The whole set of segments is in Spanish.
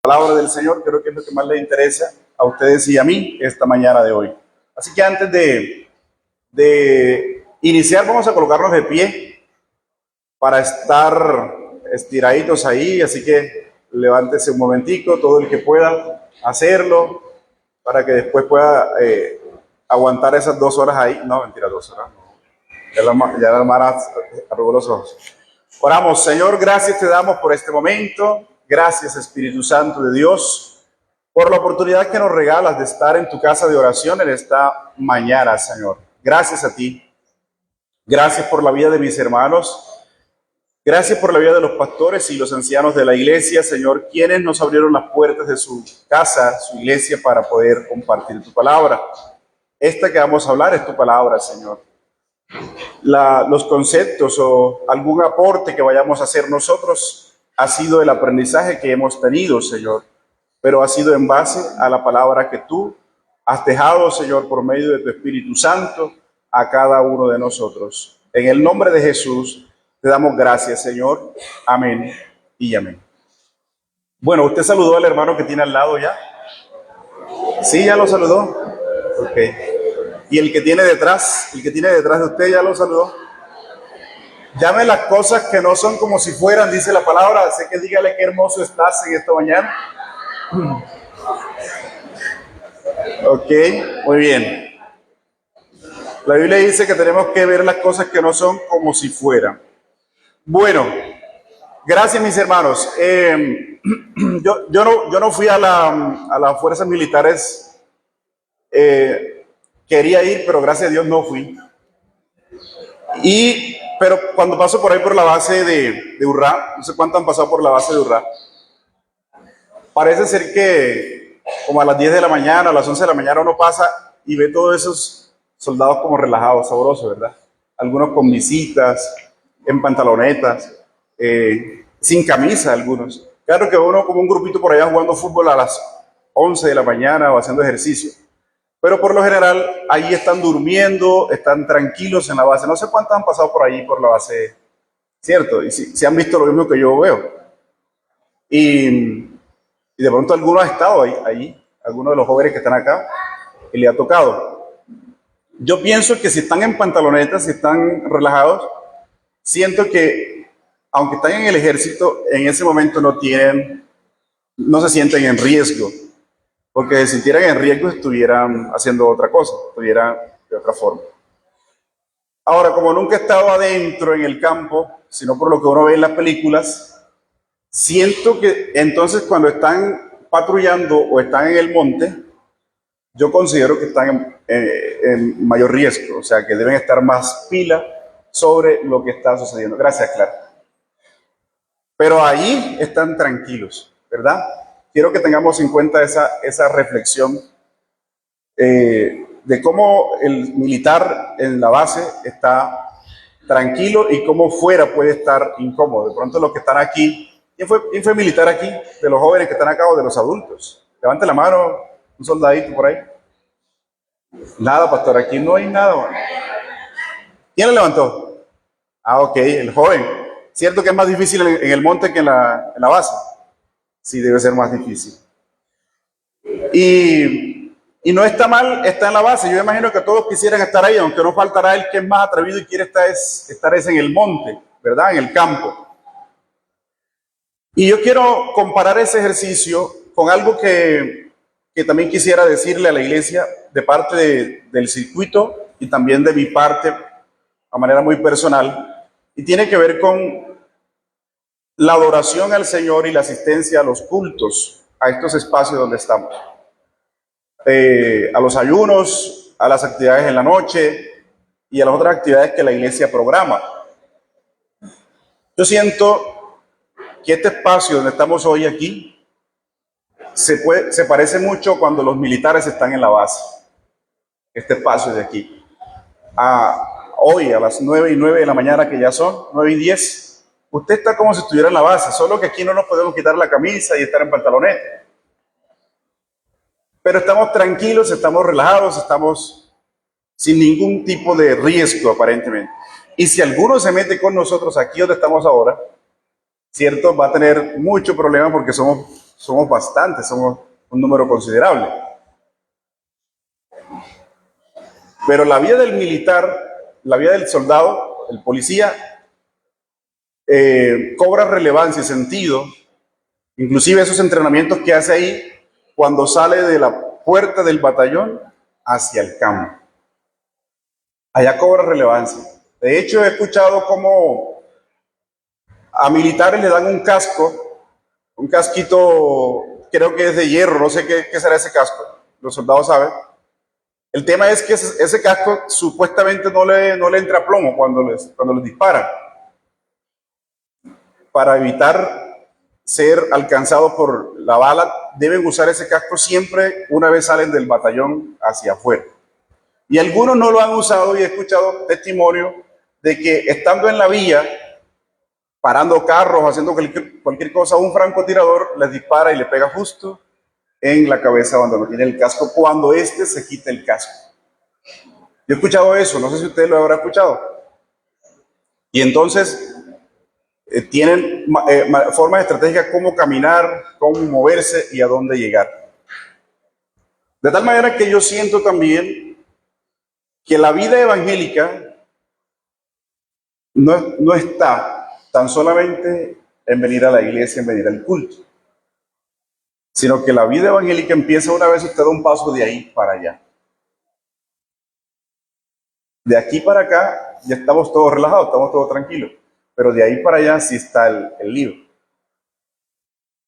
Palabra del Señor, creo que es lo que más les interesa a ustedes y a mí esta mañana de hoy. Así que antes de iniciar, vamos a colocarnos de pie para estar estiraditos ahí. Así que levántese un momentico, todo el que pueda hacerlo, para que después pueda aguantar esas 2 horas ahí. No, mentira, 2 horas. Ya la hermana arrugó los ojos. Oramos. Señor, gracias te damos por este momento. Gracias, Espíritu Santo de Dios, por la oportunidad que nos regalas de estar en tu casa de oración en esta mañana, Señor. Gracias a ti. Gracias por la vida de mis hermanos. Gracias por la vida de los pastores y los ancianos de la iglesia, Señor, quienes nos abrieron las puertas de su casa, su iglesia, para poder compartir tu palabra. Esta que vamos a hablar es tu palabra, Señor. Los conceptos o algún aporte que vayamos a hacer nosotros ha sido el aprendizaje que hemos tenido, Señor, pero ha sido en base a la palabra que tú has dejado, Señor, por medio de tu Espíritu Santo a cada uno de nosotros. En el nombre de Jesús te damos gracias, Señor. Amén y amén. Bueno, ¿usted saludó al hermano que tiene al lado ya? ¿Sí, ya lo saludó? Ok. ¿Y el que tiene detrás de usted ya lo saludó? Llame las cosas que no son como si fueran, dice la palabra. Así que dígale qué hermoso estás en esta mañana. Ok, muy bien. La Biblia dice que tenemos que ver las cosas que no son como si fueran. Bueno, gracias mis hermanos. Yo no fui a las fuerzas militares. Quería ir, pero gracias a Dios no fui. Pero cuando paso por ahí por la base de Urrá, no sé cuánto han pasado por la base de Urrá, parece ser que como a las 10 de la mañana, a las 11 de la mañana uno pasa y ve todos esos soldados como relajados, sabrosos, ¿verdad? Algunos con visitas, en pantalonetas, sin camisa algunos. Claro que uno como un grupito por allá jugando fútbol a las 11 de la mañana o haciendo ejercicio. Pero por lo general, ahí están durmiendo, están tranquilos en la base. No sé cuántos han pasado por ahí, por la base, ¿cierto? Y si han visto lo mismo que yo veo. Y de pronto alguno ha estado ahí, alguno de los jóvenes que están acá, y le ha tocado. Yo pienso que si están en pantalonetas, si están relajados, siento que, aunque están en el ejército, en ese momento no se sienten en riesgo. Porque si se sintieran en riesgo, estuvieran haciendo otra cosa, estuvieran de otra forma. Ahora, como nunca he estado adentro en el campo, sino por lo que uno ve en las películas, siento que entonces cuando están patrullando o están en el monte, yo considero que están en mayor riesgo, o sea, que deben estar más pila sobre lo que está sucediendo. Gracias, Clara. Pero ahí están tranquilos, ¿verdad? Quiero que tengamos en cuenta esa reflexión de cómo el militar en la base está tranquilo y cómo fuera puede estar incómodo. De pronto los que están aquí, ¿quién fue militar aquí? De los jóvenes que están acá o de los adultos. Levante la mano, un soldadito por ahí. Nada, pastor, aquí no hay nada. Man. ¿Quién lo levantó? Ah, ok, el joven. ¿Cierto que es más difícil en el monte que en la base? Sí, debe ser más difícil. Y no está mal, está en la base. Yo imagino que todos quisieran estar ahí, aunque no faltará el que es más atrevido y quiere estar en el monte, ¿verdad? En el campo. Y yo quiero comparar ese ejercicio con algo que también quisiera decirle a la iglesia de parte del circuito y también de mi parte, a manera muy personal, y tiene que ver con la adoración al Señor y la asistencia a los cultos, a estos espacios donde estamos. A los ayunos, a las actividades en la noche y a las otras actividades que la iglesia programa. Yo siento que este espacio donde estamos hoy aquí se parece mucho cuando los militares están en la base. Este espacio de aquí. Hoy a las 9:09 de la mañana, que ya son 9:10, usted está como si estuviera en la base, solo que aquí no nos podemos quitar la camisa y estar en pantaloneta. Pero estamos tranquilos, estamos relajados, estamos sin ningún tipo de riesgo aparentemente. Y si alguno se mete con nosotros aquí donde estamos ahora, ¿cierto? Va a tener mucho problema porque somos somos bastantes, somos un número considerable. Pero la vida del militar, la vida del soldado, el policía, cobra relevancia y sentido, inclusive esos entrenamientos que hace ahí cuando sale de la puerta del batallón hacia el campo. Allá cobra relevancia. De hecho, he escuchado cómo a militares le dan un casquito, creo que es de hierro, no sé qué será ese casco, los soldados saben. El tema es que ese casco supuestamente no le entra plomo cuando les disparan, para evitar ser alcanzados por la bala. Deben usar ese casco siempre una vez salen del batallón hacia afuera. Y algunos no lo han usado, y he escuchado testimonio de que estando en la vía, parando carros, haciendo cualquier cosa, un francotirador les dispara y le pega justo en la cabeza donde no tiene el casco, cuando éste se quita el casco. Yo he escuchado eso, no sé si usted lo habrá escuchado. Y entonces tienen formas estratégicas cómo caminar, cómo moverse y a dónde llegar. De tal manera que yo siento también que la vida evangélica no está tan solamente en venir a la iglesia, en venir al culto, sino que la vida evangélica empieza una vez usted da un paso de ahí para allá. De aquí para acá ya estamos todos relajados, estamos todos tranquilos, pero de ahí para allá sí está el lío.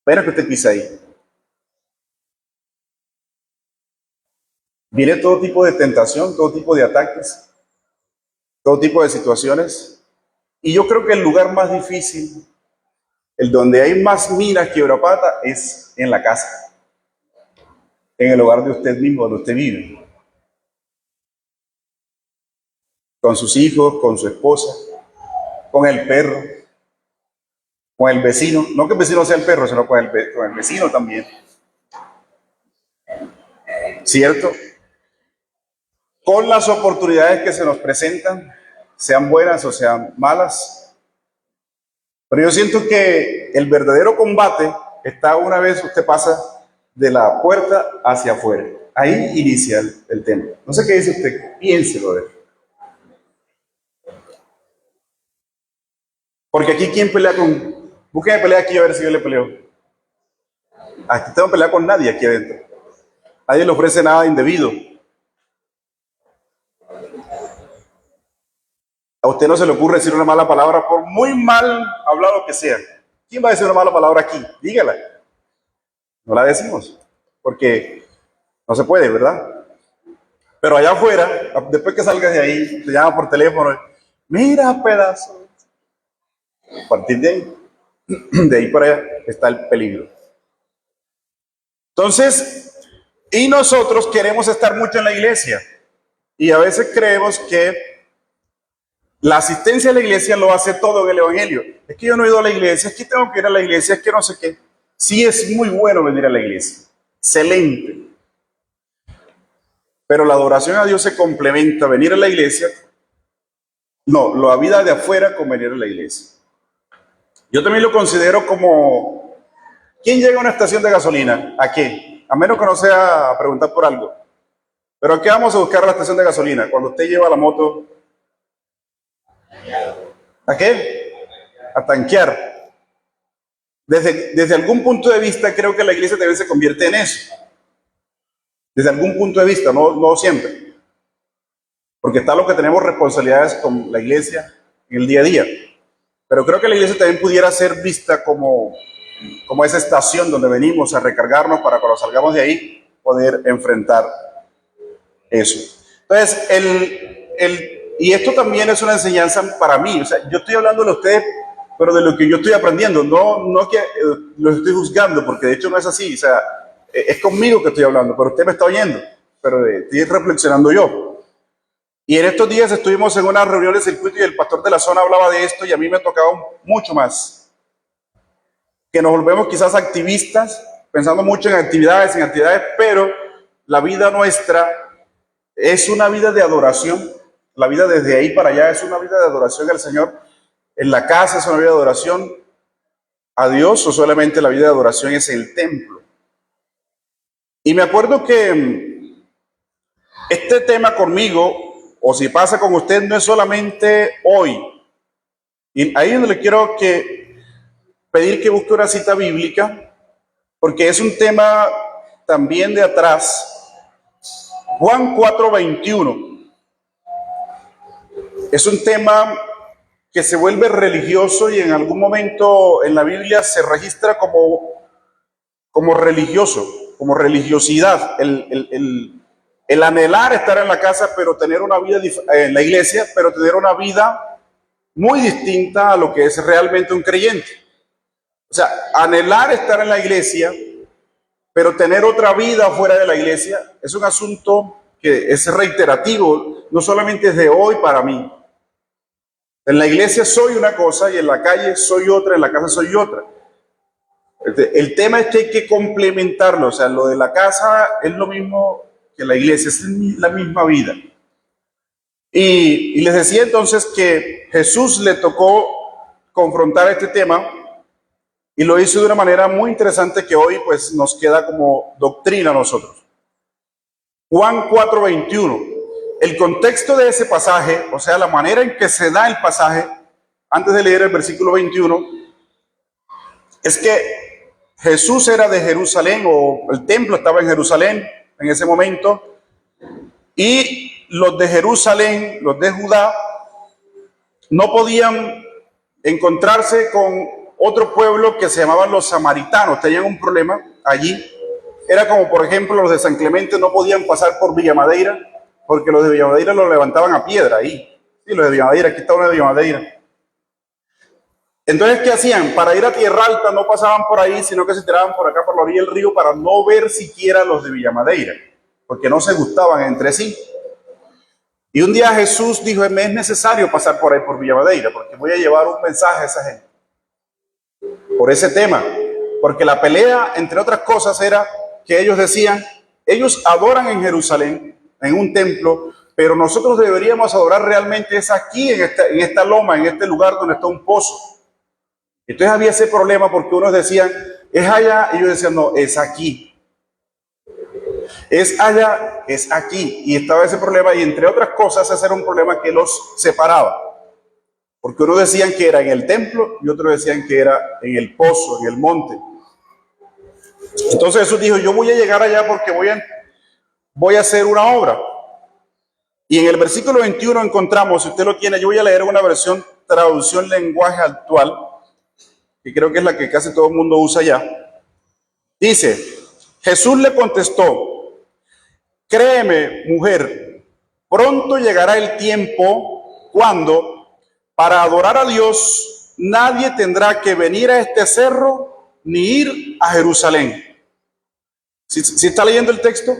Pero que usted pisa ahí. Viene todo tipo de tentación, todo tipo de ataques, todo tipo de situaciones. Y yo creo que el lugar más difícil, el donde hay más minas quebrapata, es en la casa, en el hogar de usted mismo, donde usted vive, con sus hijos, con su esposa, con el perro, con el vecino. No que el vecino sea el perro, sino con el vecino también. ¿Cierto? Con las oportunidades que se nos presentan, sean buenas o sean malas. Pero yo siento que el verdadero combate está una vez usted pasa de la puerta hacia afuera. Ahí inicia el tema. No sé qué dice usted, piénselo de él. Porque aquí, ¿quién pelea con...? Búsqueme pelea aquí a ver si yo le peleo. Aquí tengo que pelear con nadie aquí adentro. Nadie le ofrece nada indebido. A usted no se le ocurre decir una mala palabra, por muy mal hablado que sea. ¿Quién va a decir una mala palabra aquí? Dígala. No la decimos, porque no se puede, ¿verdad? Pero allá afuera, después que salgas de ahí, te llaman por teléfono. Mira, pedazo. A partir de ahí para allá está el peligro. Entonces, y nosotros queremos estar mucho en la iglesia. Y a veces creemos que la asistencia a la iglesia lo hace todo en el evangelio. Es que yo no he ido a la iglesia, es que tengo que ir a la iglesia, es que no sé qué. Sí, es muy bueno venir a la iglesia. Excelente. Pero la adoración a Dios se complementa, venir a la iglesia. No, la vida de afuera con venir a la iglesia. Yo también lo considero como... ¿Quién llega a una estación de gasolina? ¿A qué? A menos que no sea a preguntar por algo. ¿Pero a qué vamos a buscar a la estación de gasolina? Cuando usted lleva la moto... ¿A qué? A tanquear. Desde algún punto de vista, creo que la iglesia también se convierte en eso. Desde algún punto de vista, no siempre. Porque está lo que tenemos responsabilidades con la iglesia en el día a día. Pero creo que la iglesia también pudiera ser vista como esa estación donde venimos a recargarnos para cuando salgamos de ahí poder enfrentar eso. Entonces, y esto también es una enseñanza para mí. O sea, yo estoy hablando de ustedes, pero de lo que yo estoy aprendiendo, no que los estoy juzgando, porque de hecho no es así. O sea, es conmigo que estoy hablando, pero usted me está oyendo, pero estoy reflexionando yo. Y en estos días estuvimos en una reunión de circuito y el pastor de la zona hablaba de esto y a mí me ha tocado mucho más. Que nos volvemos quizás activistas, pensando mucho en actividades, pero la vida nuestra es una vida de adoración. La vida desde ahí para allá es una vida de adoración al Señor. En la casa es una vida de adoración. a Dios o solamente la vida de adoración es el templo. Y me acuerdo que este tema conmigo, o si pasa con usted, no es solamente hoy. Y ahí es donde le quiero pedir que busque una cita bíblica, porque es un tema también de atrás. Juan 4:21 es un tema que se vuelve religioso y en algún momento en la Biblia se registra como religioso, como religiosidad, el anhelar estar en la casa, pero tener una vida en la iglesia, pero tener una vida muy distinta a lo que es realmente un creyente. O sea, anhelar estar en la iglesia, pero tener otra vida fuera de la iglesia, es un asunto que es reiterativo, no solamente es de hoy para mí. En la iglesia soy una cosa y en la calle soy otra, en la casa soy otra. El tema es que hay que complementarlo, o sea, lo de la casa es lo mismo que la iglesia, es la misma vida. Y les decía entonces que Jesús le tocó confrontar este tema y lo hizo de una manera muy interesante que hoy pues nos queda como doctrina a nosotros. Juan 4:21. El contexto de ese pasaje, o sea, la manera en que se da el pasaje, antes de leer el versículo 21, es que Jesús era de Jerusalén, o el templo estaba en Jerusalén en ese momento, y los de Jerusalén, los de Judá, no podían encontrarse con otro pueblo que se llamaban los samaritanos. Tenían un problema allí. Era como, por ejemplo, los de San Clemente no podían pasar por Villamadeira, porque los de Villamadeira los levantaban a piedra ahí. Sí, los de Villamadeira, aquí está uno de Villamadeira. Entonces, ¿qué hacían? Para ir a Tierra Alta no pasaban por ahí, sino que se tiraban por acá por la orilla del río para no ver siquiera los de Villamadeira, porque no se gustaban entre sí. Y un día Jesús dijo, me es necesario pasar por ahí por Villamadeira, porque voy a llevar un mensaje a esa gente. Por ese tema. Porque la pelea, entre otras cosas, era que ellos decían, ellos adoran en Jerusalén, en un templo, pero nosotros deberíamos adorar realmente es aquí, en esta loma, en este lugar donde está un pozo. Entonces había ese problema porque unos decían, es allá, y ellos decían, no, es aquí. Es allá, es aquí. Y estaba ese problema, y entre otras cosas, ese era un problema que los separaba. Porque unos decían que era en el templo y otros decían que era en el pozo, en el monte. Entonces Jesús dijo, yo voy a llegar allá porque voy a hacer una obra. Y en el versículo 21 encontramos, si usted lo tiene, yo voy a leer una versión, traducción lenguaje actual, que creo que es la que casi todo el mundo usa ya. Dice, Jesús le contestó, créeme, mujer, pronto llegará el tiempo cuando, para adorar a Dios, nadie tendrá que venir a este cerro ni ir a Jerusalén. ¿Sí está leyendo el texto?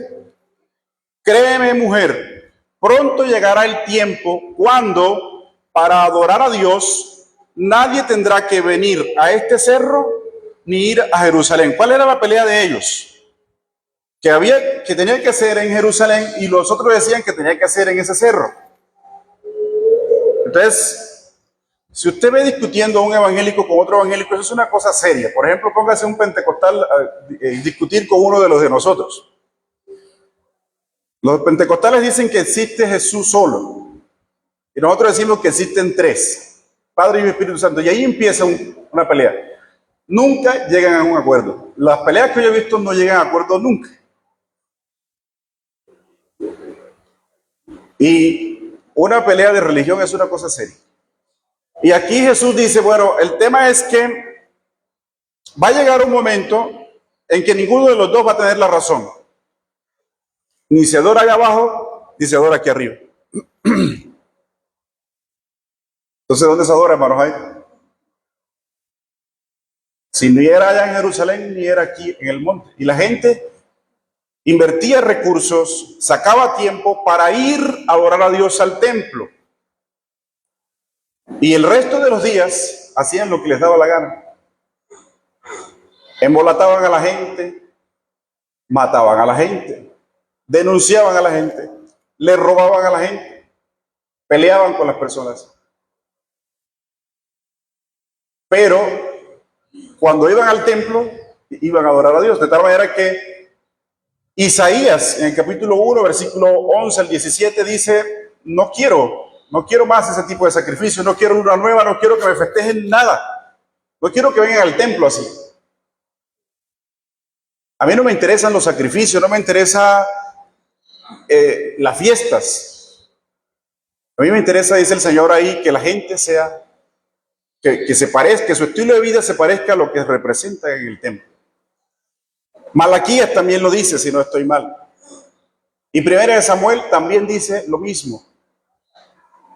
Créeme, mujer, pronto llegará el tiempo cuando, para adorar a Dios, nadie tendrá que venir a este cerro ni ir a Jerusalén. ¿Cuál era la pelea de ellos? Que tenía que hacer en Jerusalén y los otros decían que tenía que hacer en ese cerro. Entonces, si usted ve discutiendo a un evangélico con otro evangélico, eso es una cosa seria. Por ejemplo, póngase un pentecostal a discutir con uno de los de nosotros. Los pentecostales dicen que existe Jesús solo. Y nosotros decimos que existen tres, Padre, Hijo y Espíritu Santo. Y ahí empieza una pelea. Nunca llegan a un acuerdo. Las peleas que yo he visto no llegan a acuerdo nunca. Y una pelea de religión es una cosa seria. Y aquí Jesús dice, bueno, el tema es que va a llegar un momento en que ninguno de los dos va a tener la razón. Ni se adora allá abajo, ni se adora aquí arriba. Entonces, ¿dónde se adora, hermanos? Ahí. Si ni era allá en Jerusalén, ni era aquí en el monte. Y la gente invertía recursos, sacaba tiempo para ir a adorar a Dios al templo. Y el resto de los días hacían lo que les daba la gana. Embolataban a la gente, mataban a la gente, denunciaban a la gente, le robaban a la gente, peleaban con las personas. Pero cuando iban al templo, iban a adorar a Dios. De tal manera que Isaías, en el capítulo 1, versículo 11 al 17, dice, no quiero más ese tipo de sacrificio, no quiero una nueva, no quiero que me festejen nada, no quiero que vengan al templo así. A mí no me interesan los sacrificios, no me interesa las fiestas. A mí me interesa, dice el Señor ahí, que la gente sea, que se parezca, que su estilo de vida se parezca a lo que representa en el templo. Malaquías también lo dice, si no estoy mal. Y Primera de Samuel también dice lo mismo.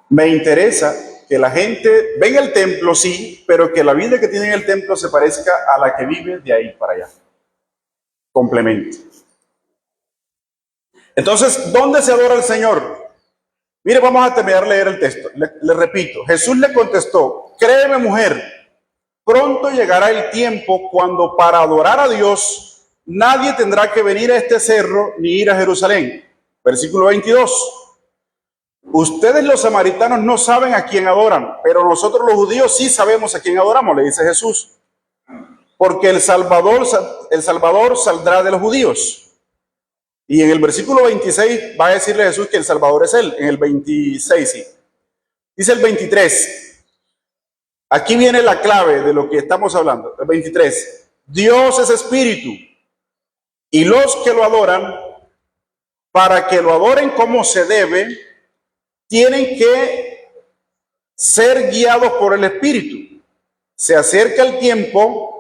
Me interesa que la gente venga al templo, sí, pero que la vida que tiene en el templo se parezca a la que vive de ahí para allá. Complemento. Entonces, ¿dónde se adora al Señor? Mire, vamos a terminar de leer el texto. Le repito, Jesús le contestó, créeme mujer, pronto llegará el tiempo cuando para adorar a Dios nadie tendrá que venir a este cerro ni ir a Jerusalén. Versículo 22. Ustedes los samaritanos no saben a quién adoran, pero nosotros los judíos sí sabemos a quién adoramos, le dice Jesús. Porque el Salvador saldrá de los judíos. Y en el versículo 26 va a decirle Jesús que el Salvador es Él. En el 26, sí. Dice el 23. Aquí viene la clave de lo que estamos hablando. El 23. Dios es espíritu. Y los que lo adoran, para que lo adoren como se debe, tienen que ser guiados por el espíritu. Se acerca el tiempo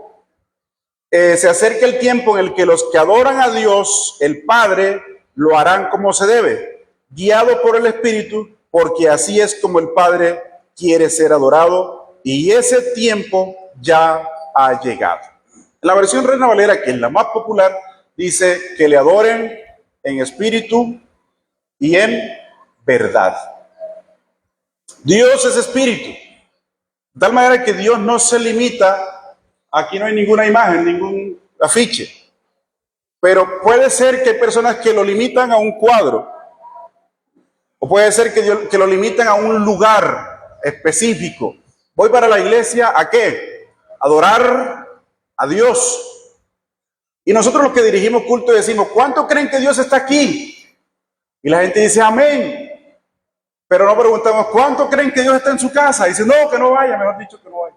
en el que los que adoran a Dios, el Padre, lo harán como se debe, guiados por el Espíritu, porque así es como el Padre quiere ser adorado, y ese tiempo ya ha llegado. En la versión Reina Valera, que es la más popular, dice que le adoren en espíritu y en verdad. Dios es espíritu, de tal manera que Dios no se limita. Aquí no hay ninguna imagen, ningún afiche. Pero puede ser que hay personas que lo limitan a un cuadro. O puede ser que lo limitan a un lugar específico. Voy para la iglesia, ¿a qué? Adorar a Dios. Y nosotros los que dirigimos culto decimos, ¿cuánto creen que Dios está aquí? Y la gente dice, amén. Pero no preguntamos, ¿cuánto creen que Dios está en su casa? Y dicen, no, que no vaya, mejor dicho que no vaya.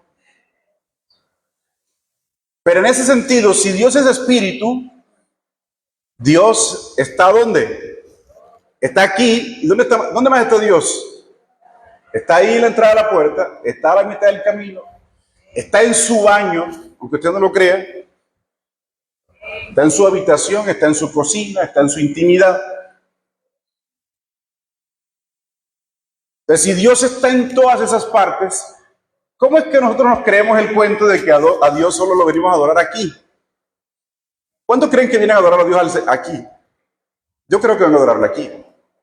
Pero en ese sentido, si Dios es espíritu, Dios está ¿dónde? Está aquí. ¿Y dónde está? ¿Dónde más está Dios? Está ahí en la entrada de la puerta, está a la mitad del camino, está en su baño, aunque usted no lo crea, está en su habitación, está en su cocina, está en su intimidad. Entonces, si Dios está en todas esas partes, ¿cómo es que nosotros nos creemos el cuento de que a Dios solo lo venimos a adorar aquí? ¿Cuántos creen que vienen a adorar a Dios aquí? Yo creo que van a adorarle aquí.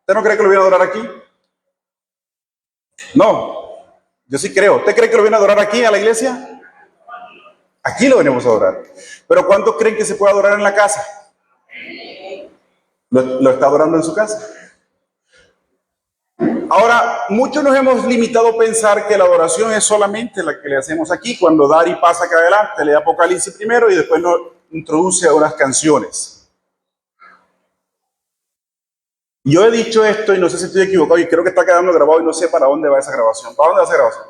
¿Usted no cree que lo viene a adorar aquí? No, yo sí creo. ¿Usted cree que lo viene a adorar aquí a la iglesia? Aquí lo venimos a adorar. Pero ¿cuántos creen que se puede adorar en la casa? ¿Lo está adorando en su casa? Ahora, muchos nos hemos limitado a pensar que la adoración es solamente la que le hacemos aquí, cuando Dari pasa acá adelante, lee Apocalipsis primero y después nos introduce a unas canciones. Yo he dicho esto y no sé si estoy equivocado y creo que está quedando grabado y no sé para dónde va esa grabación. ¿Para dónde va esa grabación?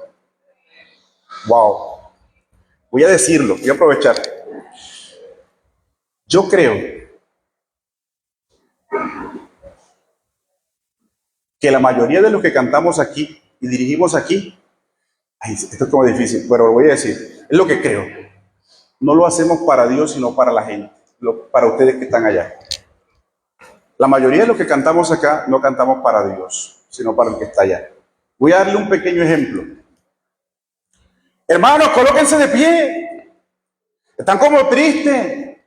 Wow. Voy a decirlo, voy a aprovechar. Yo creo que la mayoría de los que cantamos aquí y dirigimos aquí, esto es como difícil, pero lo voy a decir, es lo que creo. No lo hacemos para Dios, sino para la gente, para ustedes que están allá. La mayoría de los que cantamos acá no cantamos para Dios, sino para el que está allá. Voy a darle un pequeño ejemplo. Hermanos, colóquense de pie. Están como tristes.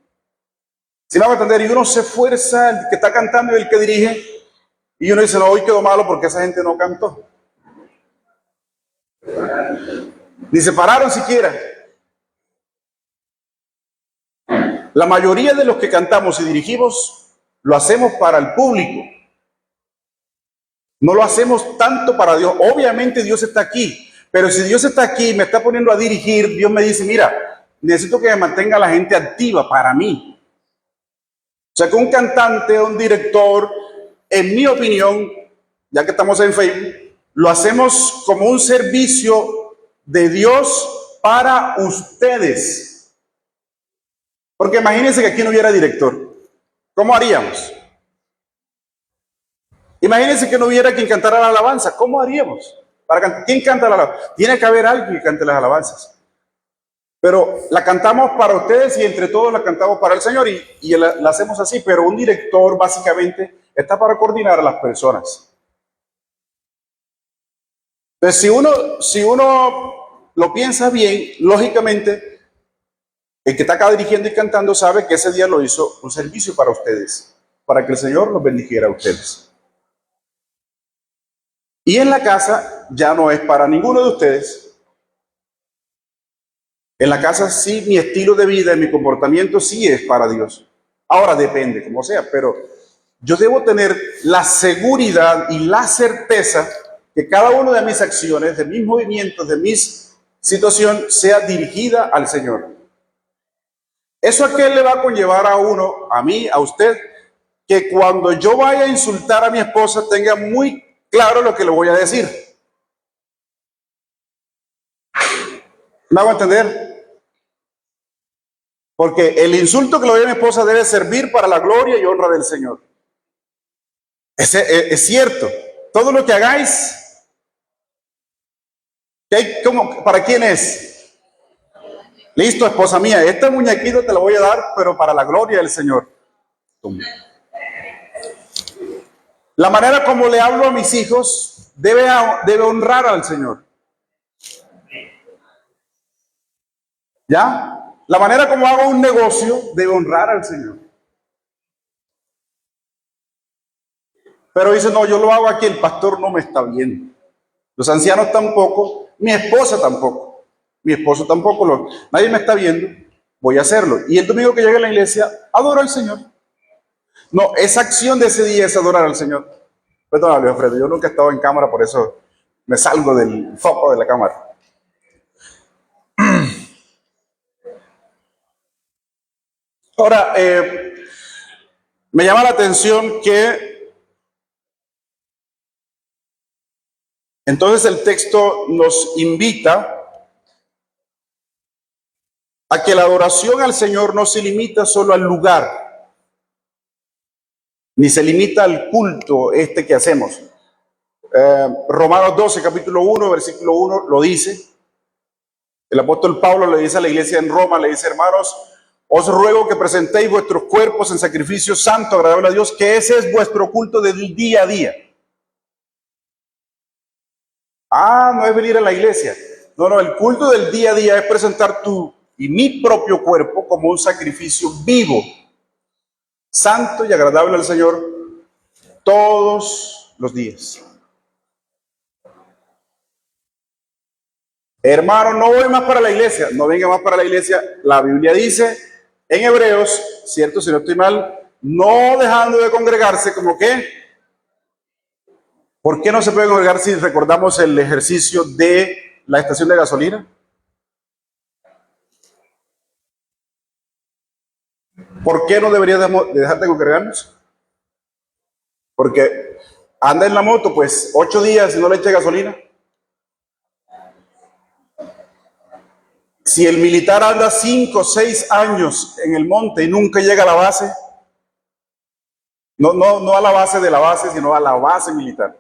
Si me van a entender, y uno se esfuerza, el que está cantando y el que dirige, y uno dice, no, hoy quedó malo porque esa gente no cantó. Ni se pararon siquiera. La mayoría de los que cantamos y dirigimos lo hacemos para el público. No lo hacemos tanto para Dios. Obviamente Dios está aquí, pero si Dios está aquí y me está poniendo a dirigir, Dios me dice, mira, necesito que me mantenga la gente activa para mí. O sea, que un cantante, un director, en mi opinión, ya que estamos en Facebook, lo hacemos como un servicio de Dios para ustedes. Porque imagínense que aquí no hubiera director. ¿Cómo haríamos? Imagínense que no hubiera quien cantara la alabanza. ¿Cómo haríamos? ¿Quién canta la alabanza? Tiene que haber alguien que cante las alabanzas. Pero la cantamos para ustedes y entre todos la cantamos para el Señor y la hacemos así. Pero un director básicamente está para coordinar a las personas. Entonces, si uno lo piensa bien, lógicamente, el que está acá dirigiendo y cantando sabe que ese día lo hizo un servicio para ustedes, para que el Señor los bendijera a ustedes. Y en la casa ya no es para ninguno de ustedes. En la casa sí, mi estilo de vida y mi comportamiento sí es para Dios. Ahora depende, como sea, pero yo debo tener la seguridad y la certeza que cada una de mis acciones, de mis movimientos, de mis situaciones, sea dirigida al Señor. ¿Eso a qué le va a conllevar a uno, a mí, a usted? Que cuando yo vaya a insultar a mi esposa tenga muy claro lo que le voy a decir. ¿Me hago entender? Porque el insulto que le doy a mi esposa debe servir para la gloria y honra del Señor. Es cierto. Todo lo que hagáis, ¿para quién es? Listo, esposa mía, este muñequito te lo voy a dar, pero para la gloria del Señor. La manera como le hablo a mis hijos debe honrar al Señor. ¿Ya? La manera como hago un negocio debe honrar al Señor. Pero dice, no, yo lo hago aquí, el pastor no me está viendo. Los ancianos tampoco, mi esposa tampoco. Mi esposo tampoco, nadie me está viendo, voy a hacerlo. Y el domingo que llegue a la iglesia, adoro al Señor. No, esa acción de ese día es adorar al Señor. Perdóname, Alfredo, yo nunca he estado en cámara, por eso me salgo del foco de la cámara. Ahora, me llama la atención que entonces el texto nos invita a que la adoración al Señor no se limita solo al lugar, ni se limita al culto que hacemos. Romanos 12, capítulo 1, versículo 1, lo dice. El apóstol Pablo le dice a la iglesia en Roma, le dice, hermanos, os ruego que presentéis vuestros cuerpos en sacrificio santo, agradable a Dios, que ese es vuestro culto del día a día. No es venir a la iglesia. No, el culto del día a día es presentar tu y mi propio cuerpo como un sacrificio vivo, santo y agradable al Señor todos los días. Hermano, no voy más para la iglesia, no venga más para la iglesia. La Biblia dice en Hebreos, cierto, si no estoy mal, no dejando de congregarse, como que, ¿por qué no se puede congregar si recordamos el ejercicio de la estación de gasolina? ¿Por qué no deberíamos dejar de congregarnos? Porque anda en la moto, pues 8 días y no le eche gasolina. Si el militar anda 5 o 6 años en el monte y nunca llega a la base, no a la base de la base, sino a la base militar,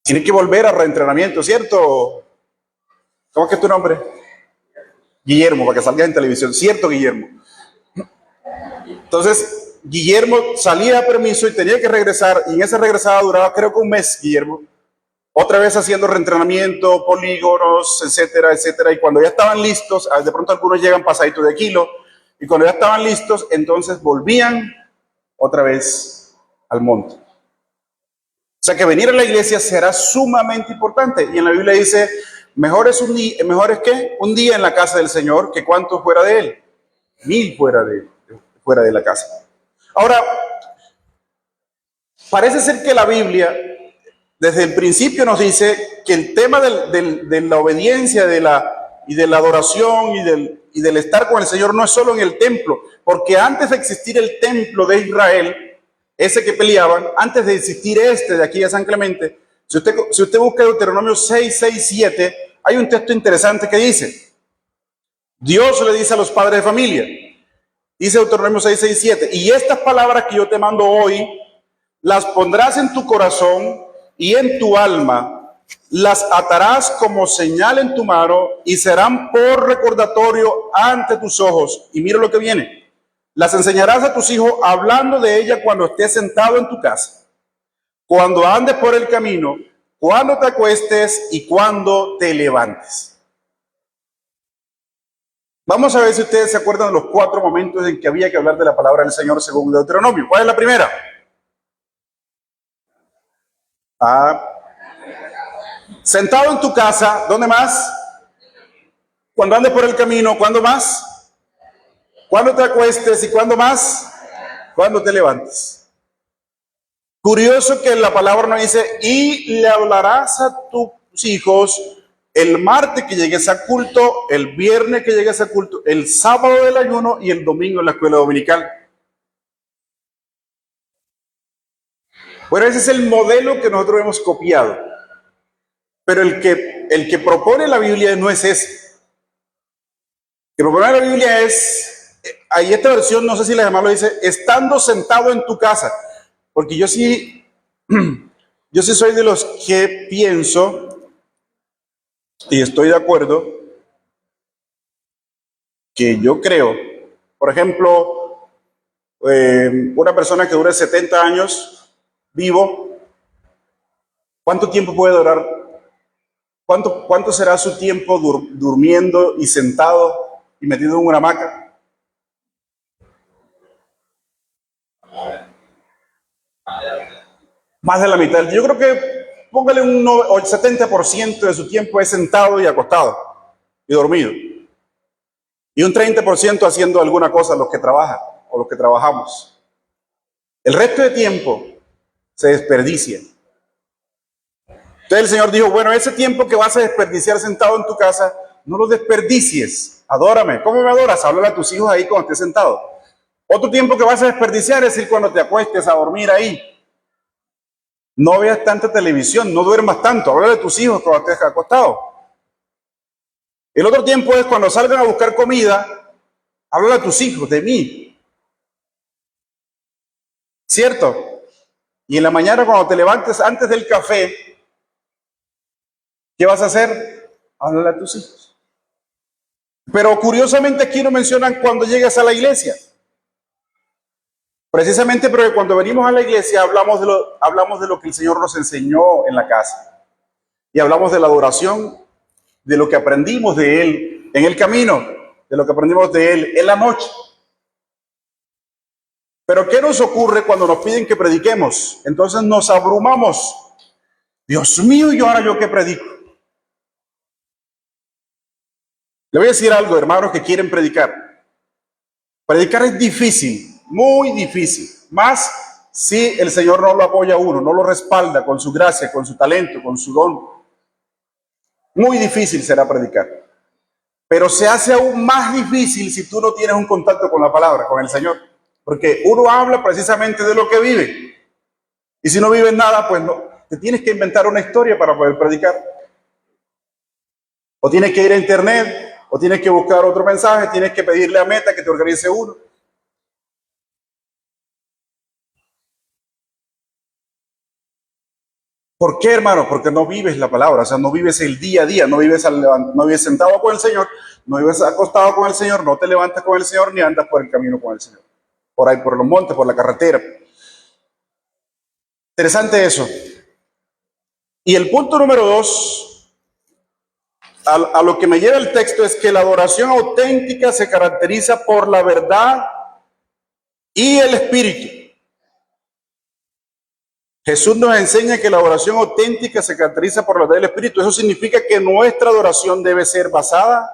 tiene que volver a reentrenamiento, ¿cierto? ¿Cómo es que es tu nombre? Guillermo, para que salgas en televisión, ¿cierto, Guillermo? Entonces, Guillermo salía a permiso y tenía que regresar, y en esa regresada duraba creo que un mes, Guillermo. Otra vez haciendo reentrenamiento, polígonos, etcétera, etcétera. Y cuando ya estaban listos, de pronto algunos llegan pasaditos de kilo, y cuando ya estaban listos, entonces volvían otra vez al monte. O sea que venir a la iglesia será sumamente importante. Y en la Biblia dice, mejor es ¿qué? Un día en la casa del Señor que cuánto fuera de él. 1000 fuera de la casa. Ahora, parece ser que la Biblia desde el principio nos dice que el tema de la obediencia, de y de la adoración y del estar con el Señor no es solo en el templo, porque antes de existir el templo de Israel, ese que peleaban, antes de existir de aquí de San Clemente, si usted busca Deuteronomio 6, 6, 7, hay un texto interesante que dice, Dios le dice a los padres de familia, dice Deuteronomio 6, 6, 7, y estas palabras que yo te mando hoy, las pondrás en tu corazón y en tu alma, las atarás como señal en tu mano y serán por recordatorio ante tus ojos. Y mira lo que viene. Las enseñarás a tus hijos hablando de ella cuando estés sentado en tu casa, cuando andes por el camino, cuando te acuestes y cuando te levantes. Vamos a ver si ustedes se acuerdan de los 4 momentos en que había que hablar de la palabra del Señor según Deuteronomio. ¿Cuál es la primera? Sentado en tu casa, ¿dónde más? Cuando andes por el camino, ¿cuándo más? Cuando te acuestes y ¿cuándo más? Cuando te levantes. Curioso que la palabra nos dice, y le hablarás a tus hijos el martes que llegues a culto, el viernes que llegues a culto, el sábado del ayuno y el domingo en la escuela dominical. Bueno, ese es el modelo que nosotros hemos copiado. Pero el que propone la Biblia no es ese. El que propone la Biblia es, ahí esta versión, no sé si la demás lo dice, estando sentado en tu casa. Porque yo sí soy de los que pienso, y estoy de acuerdo, que yo creo, por ejemplo, una persona que dure 70 años vivo, ¿cuánto tiempo puede durar? ¿Cuánto será su tiempo durmiendo y sentado y metido en una hamaca? Más de la mitad. Yo creo que póngale un 70% de su tiempo es sentado y acostado y dormido. Y un 30% haciendo alguna cosa los que trabajan o los que trabajamos. El resto de tiempo se desperdicia. Entonces el Señor dijo, bueno, ese tiempo que vas a desperdiciar sentado en tu casa, no lo desperdicies, adórame. ¿Cómo me adoras? Háblale a tus hijos ahí cuando estés sentado. Otro tiempo que vas a desperdiciar es ir cuando te acuestes a dormir ahí. No veas tanta televisión, no duermas tanto, háblale a tus hijos cuando estés acostado. El otro tiempo es cuando salgan a buscar comida, háblale a tus hijos de mí. ¿Cierto? Y en la mañana cuando te levantes antes del café, ¿qué vas a hacer? Háblale a tus hijos. Pero curiosamente aquí no mencionan cuando llegues a la iglesia. Precisamente porque cuando venimos a la iglesia hablamos de lo que el Señor nos enseñó en la casa. Y hablamos de la adoración, de lo que aprendimos de Él en el camino, de lo que aprendimos de Él en la noche. Pero ¿qué nos ocurre cuando nos piden que prediquemos? Entonces nos abrumamos. Dios mío, ¿y ahora yo qué predico? Le voy a decir algo, hermanos que quieren predicar. Predicar es difícil, muy difícil. Más si el Señor no lo apoya a uno, no lo respalda con su gracia, con su talento, con su don. Muy difícil será predicar. Pero se hace aún más difícil si tú no tienes un contacto con la palabra, con el Señor. Porque uno habla precisamente de lo que vive. Y si no vives nada, pues no. Te tienes que inventar una historia para poder predicar. O tienes que ir a internet, o tienes que buscar otro mensaje, tienes que pedirle a Meta que te organice uno. ¿Por qué, hermano? Porque no vives la palabra, o sea, no vives el día a día, no vives sentado con el Señor, no vives acostado con el Señor, no te levantas con el Señor, ni andas por el camino con el Señor. Por ahí, por los montes, por la carretera. Interesante eso. Y el punto número 2, a lo que me lleva el texto, es que la adoración auténtica se caracteriza por la verdad y el espíritu. Jesús nos enseña que la adoración auténtica se caracteriza por la verdad y el espíritu. Eso significa que nuestra adoración debe ser basada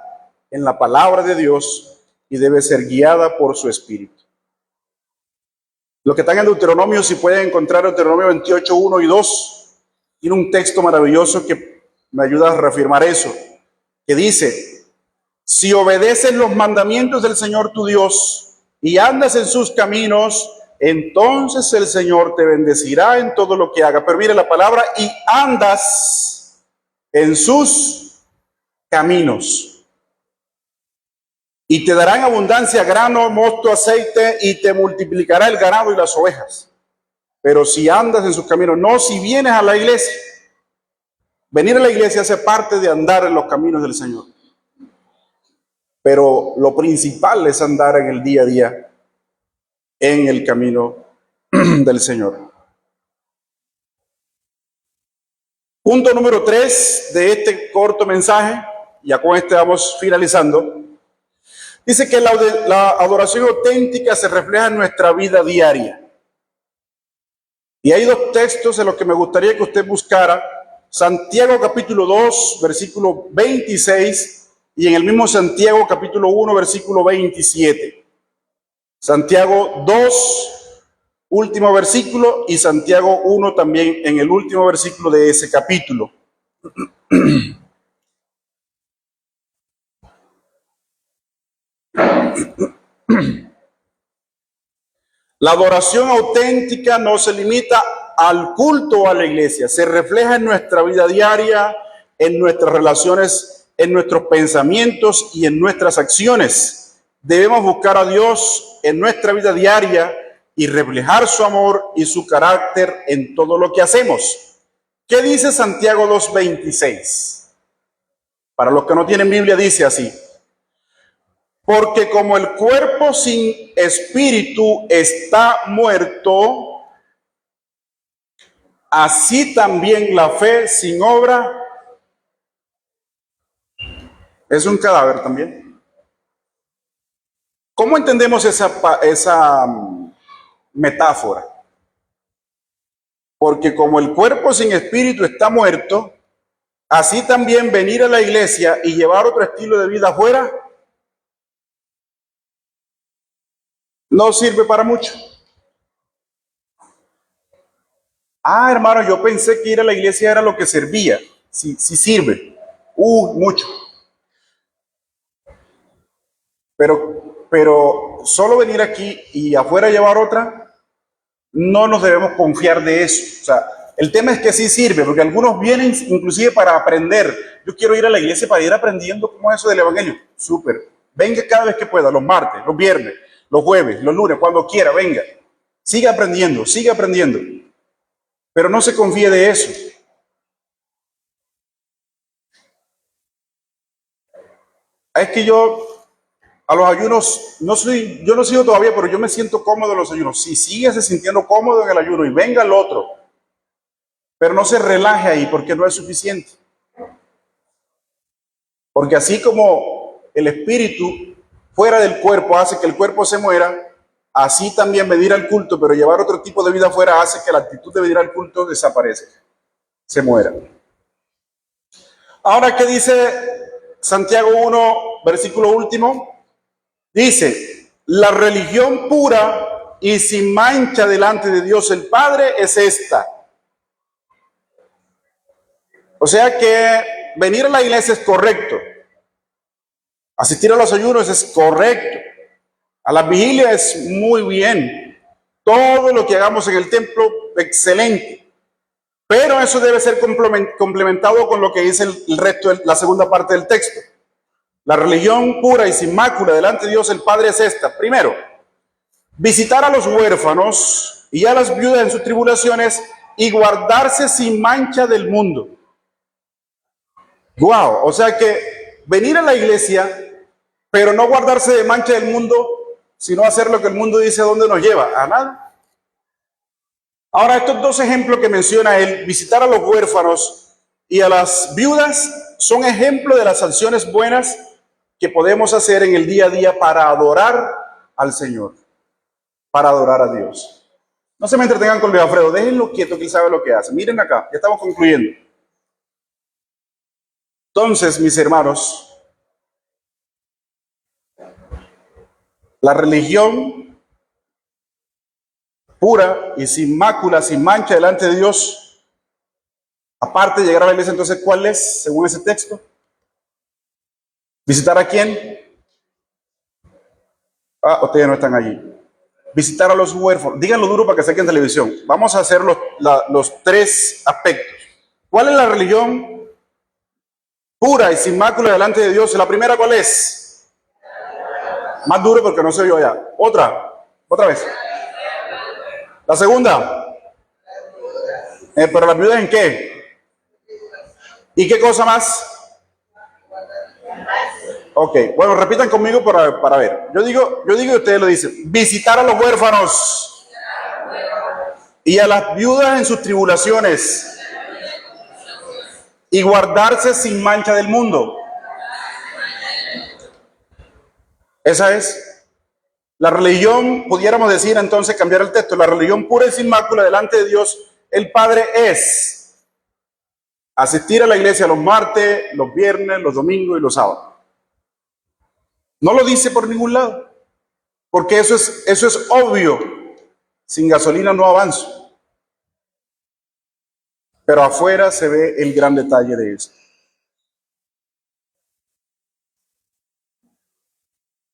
en la palabra de Dios y debe ser guiada por su espíritu. Los que están en Deuteronomio, si pueden encontrar Deuteronomio 28, 1 y 2, tiene un texto maravilloso que me ayuda a reafirmar eso, que dice, Si obedeces los mandamientos del Señor tu Dios y andas en sus caminos, entonces el Señor te bendecirá en todo lo que haga. Pero mire la palabra, y andas en sus caminos. Y te darán abundancia grano, mosto, aceite, y te multiplicará el ganado y las ovejas. Pero si andas en sus caminos, no si vienes a la iglesia. Venir a la iglesia hace parte de andar en los caminos del Señor. Pero lo principal es andar en el día a día en el camino del Señor. Punto número 3 de este corto mensaje, ya con este vamos finalizando. Dice que la adoración auténtica se refleja en nuestra vida diaria. Y hay dos textos en los que me gustaría que usted buscara. Santiago capítulo 2, versículo 26, y en el mismo Santiago capítulo 1, versículo 27. Santiago 2, último versículo, y Santiago 1 también en el último versículo de ese capítulo. La adoración auténtica no se limita al culto o a la iglesia, se refleja en nuestra vida diaria, en nuestras relaciones, en nuestros pensamientos y en nuestras acciones. Debemos buscar a Dios en nuestra vida diaria y reflejar su amor y su carácter en todo lo que hacemos. ¿Qué dice Santiago 2:26? Para los que no tienen Biblia dice así: porque como el cuerpo sin espíritu está muerto, así también la fe sin obra es un cadáver también. ¿Cómo entendemos esa metáfora? Porque como el cuerpo sin espíritu está muerto, así también venir a la iglesia y llevar otro estilo de vida afuera no sirve para mucho. Ah, hermano, yo pensé que ir a la iglesia era lo que servía. Sí, sí sirve. Mucho. Pero solo venir aquí y afuera llevar otra, no nos debemos confiar de eso. O sea, el tema es que sí sirve, porque algunos vienen inclusive para aprender. Yo quiero ir a la iglesia para ir aprendiendo cómo es eso del evangelio. Súper. Venga cada vez que pueda, los martes, los viernes, los jueves, los lunes, cuando quiera, venga. Siga aprendiendo, siga aprendiendo. Pero no se confíe de eso. Es que yo a los ayunos, yo no sigo todavía, pero yo me siento cómodo en los ayunos. Si síguese sintiendo cómodo en el ayuno y venga el otro, pero no se relaje ahí porque no es suficiente. Porque así como el espíritu fuera del cuerpo hace que el cuerpo se muera, así también venir al culto, pero llevar otro tipo de vida afuera hace que la actitud de venir al culto desaparezca, se muera. Ahora, ¿qué dice Santiago 1, versículo último? Dice, la religión pura y sin mancha delante de Dios el Padre es esta. O sea que venir a la iglesia es correcto. Asistir a los ayunos es correcto. A las vigilias es muy bien. Todo lo que hagamos en el templo, excelente. Pero eso debe ser complementado con lo que dice el resto, la segunda parte del texto. La religión pura y sin mácula delante de Dios el Padre es esta. Primero, visitar a los huérfanos y a las viudas en sus tribulaciones y guardarse sin mancha del mundo. Wow, o sea que venir a la iglesia, pero no guardarse de mancha del mundo, sino hacer lo que el mundo dice, ¿a dónde nos lleva? A nada. Ahora, estos dos ejemplos que menciona él, visitar a los huérfanos y a las viudas, son ejemplos de las acciones buenas que podemos hacer en el día a día para adorar al Señor, para adorar a Dios. No se me entretengan con Luis Alfredo, déjenlo quieto que él sabe lo que hace. Miren acá, ya estamos concluyendo. Entonces, mis hermanos, la religión pura y sin mácula, sin mancha delante de Dios, aparte de llegar a la iglesia, entonces, ¿cuál es, según ese texto? ¿Visitar a quién? Ah, ustedes no están allí. Visitar a los huérfanos. Díganlo duro para que saquen televisión. Vamos a hacer los tres aspectos. ¿Cuál es la religión pura y sin mácula delante de Dios? La primera, ¿cuál es? Más duro porque no se oyó allá. Otra vez. La segunda. ¿Pero las viudas en qué? ¿Y qué cosa más? Ok, bueno, repitan conmigo para ver. Yo digo y ustedes lo dicen. Visitar a los huérfanos y a las viudas en sus tribulaciones y guardarse sin mancha del mundo. Esa es la religión, pudiéramos decir entonces, cambiar el texto. La religión pura y sin mácula delante de Dios el Padre es asistir a la iglesia los martes, los viernes, los domingos y los sábados. No lo dice por ningún lado, porque eso es obvio. Sin gasolina no avanzo. Pero afuera se ve el gran detalle de eso.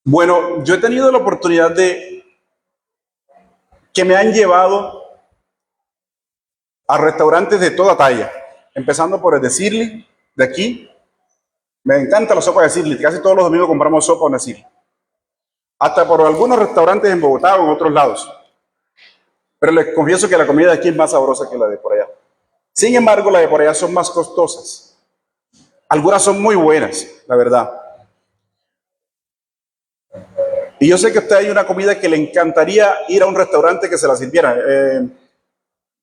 Bueno, yo he tenido la oportunidad que me han llevado a restaurantes de toda talla, empezando por el de Sirli, de aquí. Me encanta la sopa de Sirli, casi todos los domingos compramos sopa de Sirli. Hasta por algunos restaurantes en Bogotá o en otros lados. Pero les confieso que la comida de aquí es más sabrosa que la de por allá. Sin embargo, las de por allá son más costosas. Algunas son muy buenas, la verdad. Y yo sé que a usted hay una comida que le encantaría ir a un restaurante que se la sirviera.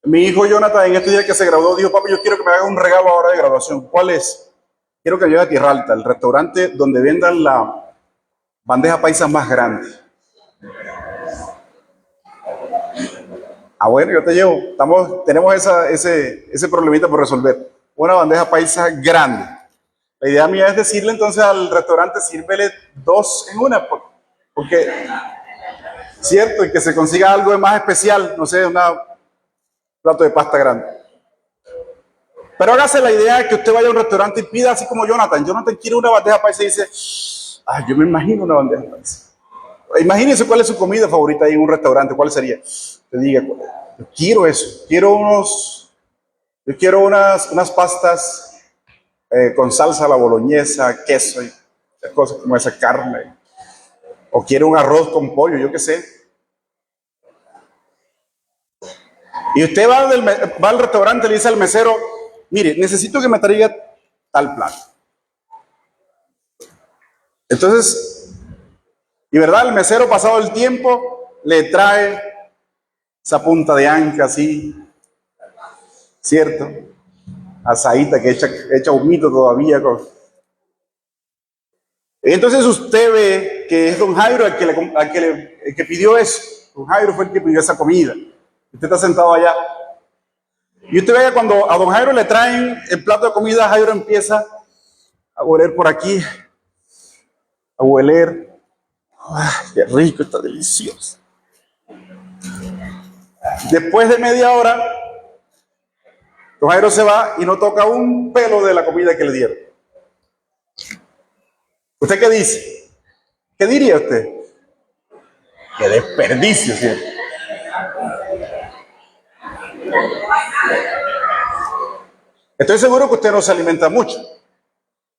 Mi hijo Jonathan, en estos días que se graduó, dijo: papi, yo quiero que me haga un regalo ahora de graduación. ¿Cuál es? Quiero que me lleve a Tierra Alta, el restaurante donde vendan la bandeja paisa más grande. Ah, bueno, yo te llevo. Tenemos ese problemita por resolver. Una bandeja paisa grande. La idea mía es decirle entonces al restaurante: sírvele 2 en una, porque, cierto, y que se consiga algo de más especial, no sé, un plato de pasta grande. Pero hágase la idea de que usted vaya a un restaurante y pida así como Jonathan. Jonathan quiere una bandeja paisa y dice: yo me imagino una bandeja paisa. Imagínense cuál es su comida favorita ahí en un restaurante, ¿cuál sería? Te diga, yo quiero eso, yo quiero unas pastas con salsa a la boloñesa, queso y cosas como esa, carne. O quiero un arroz con pollo, yo qué sé. Y usted va al restaurante y le dice al mesero: mire, necesito que me traiga tal plato. Entonces, y verdad, el mesero, pasado el tiempo, le trae esa punta de anca así, ¿cierto? Asadita que echa humito todavía. Entonces usted ve que es don Jairo el que pidió eso. Don Jairo fue el que pidió esa comida. Usted está sentado allá. Y usted ve que cuando a don Jairo le traen el plato de comida, Jairo empieza a oler por aquí, a oler. ¡Qué rico, está delicioso! Después de media hora, don Jairo se va y no toca un pelo de la comida que le dieron. ¿Usted qué dice? ¿Qué diría usted? ¡Qué desperdicio, ¿cierto? Estoy seguro que usted no se alimenta mucho,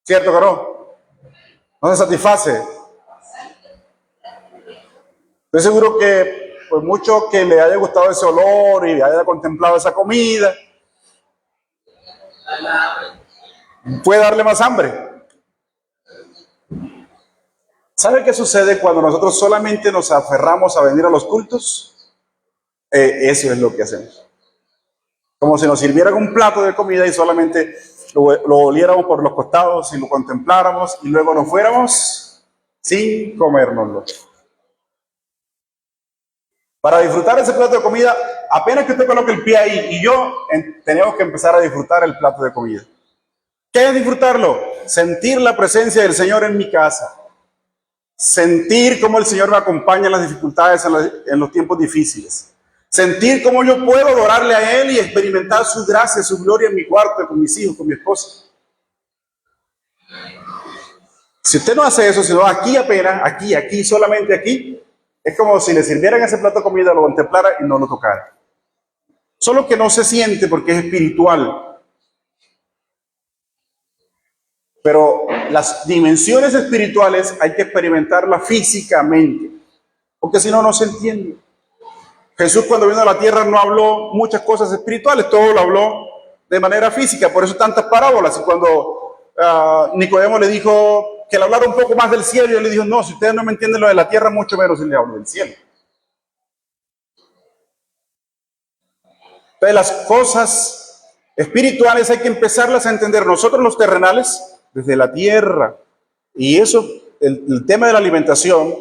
¿cierto que no? No se satisface. Estoy seguro que por mucho que le haya gustado ese olor y haya contemplado esa comida, puede darle más hambre. ¿Sabe qué sucede cuando nosotros solamente nos aferramos a venir a los cultos? Eso es lo que hacemos. Como si nos sirvieran un plato de comida y solamente lo oliéramos por los costados y lo contempláramos y luego nos fuéramos sin comérnoslo. Para disfrutar ese plato de comida, apenas que usted coloque el pie ahí y yo, tenemos que empezar a disfrutar el plato de comida. ¿Qué es disfrutarlo? Sentir la presencia del Señor en mi casa. Sentir cómo el Señor me acompaña en las dificultades, en los tiempos difíciles. Sentir cómo yo puedo adorarle a Él y experimentar su gracia, su gloria en mi cuarto, con mis hijos, con mi esposa. Si usted no hace eso, sino aquí apenas, aquí, solamente aquí, es como si le sirvieran ese plato de comida, lo contemplara y no lo tocara. Solo que no se siente porque es espiritual. Pero las dimensiones espirituales hay que experimentarlas físicamente, porque si no, no se entiende. Jesús cuando vino a la tierra no habló muchas cosas espirituales, todo lo habló de manera física, por eso tantas parábolas. Y cuando Nicodemo le dijo que le hablara un poco más del cielo, y él le dijo, no, si ustedes no me entienden lo de la tierra, mucho menos si le hablo del cielo. Entonces las cosas espirituales hay que empezarlas a entender nosotros los terrenales desde la tierra. Y eso, el tema de la alimentación,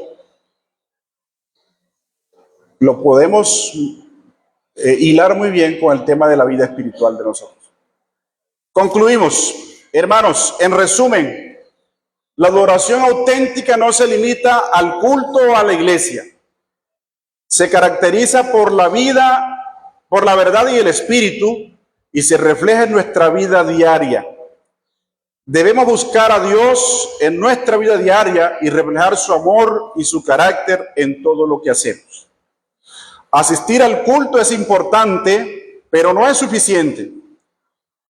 lo podemos hilar muy bien con el tema de la vida espiritual de nosotros. Concluimos, hermanos, en resumen, la adoración auténtica no se limita al culto o a la iglesia. Se caracteriza por la vida, por la verdad y el espíritu, y se refleja en nuestra vida diaria. Debemos buscar a Dios en nuestra vida diaria y reflejar su amor y su carácter en todo lo que hacemos. Asistir al culto es importante, pero no es suficiente.